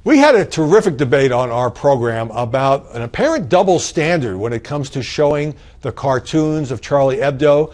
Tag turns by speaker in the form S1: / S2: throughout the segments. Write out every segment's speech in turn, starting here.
S1: We had a terrific debate on our program about an apparent double standard when it comes to showing the cartoons of Charlie Hebdo.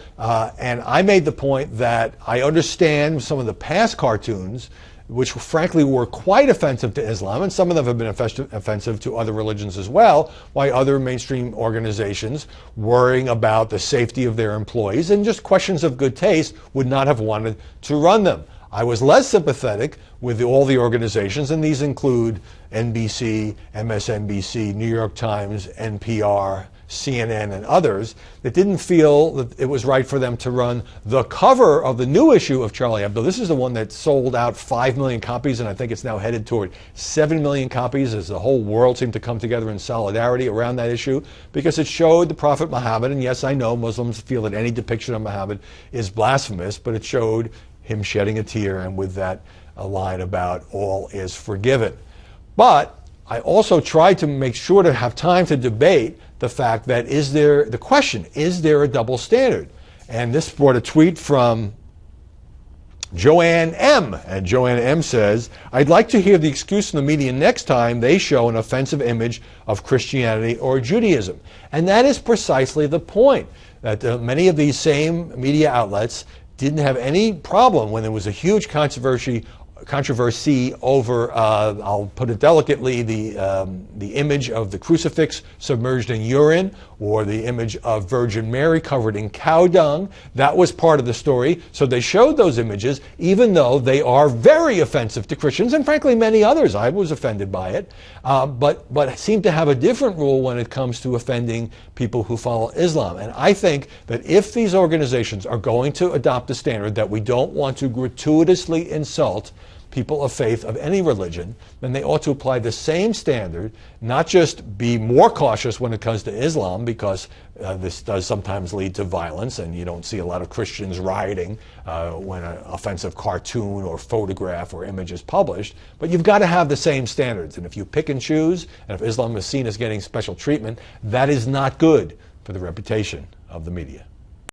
S1: And I made the point that I understand some of the past cartoons, which frankly were quite offensive to Islam, and some of them have been offensive to other religions as well, why other mainstream organizations, worrying about the safety of their employees and just questions of good taste, would not have wanted to run them. I was less sympathetic with all the organizations, and these include NBC, MSNBC, New York Times, NPR, CNN, and others, that didn't feel that it was right for them to run the cover of the new issue of Charlie Hebdo. This is the one that sold out 5 million copies, and I think it's now headed toward 7 million copies as the whole world seemed to come together in solidarity around that issue, because it showed the Prophet Muhammad, and yes, I know Muslims feel that any depiction of Muhammad is blasphemous, but it showed him shedding a tear, and with that, a line about all is forgiven. But I also tried to make sure to have time to debate the fact that is there a double standard? And this brought a tweet from Joanne M. And Joanne M. says, I'd like to hear the excuse from the media next time they show an offensive image of Christianity or Judaism. And that is precisely the point, that many of these same media outlets didn't have any problem when there was a huge controversy over, I'll put it delicately, the image of the crucifix submerged in urine, or the image of Virgin Mary covered in cow dung. That was part of the story. So they showed those images, even though they are very offensive to Christians, and frankly many others. I was offended by it, but seem to have a different rule when it comes to offending people who follow Islam. And I think that if these organizations are going to adopt a standard that we don't want to gratuitously insult people of faith of any religion, then they ought to apply the same standard, not just be more cautious when it comes to Islam, because this does sometimes lead to violence, and you don't see a lot of Christians rioting when an offensive cartoon or photograph or image is published, but you've got to have the same standards. And if you pick and choose, and if Islam is seen as getting special treatment, that is not good for the reputation of the media.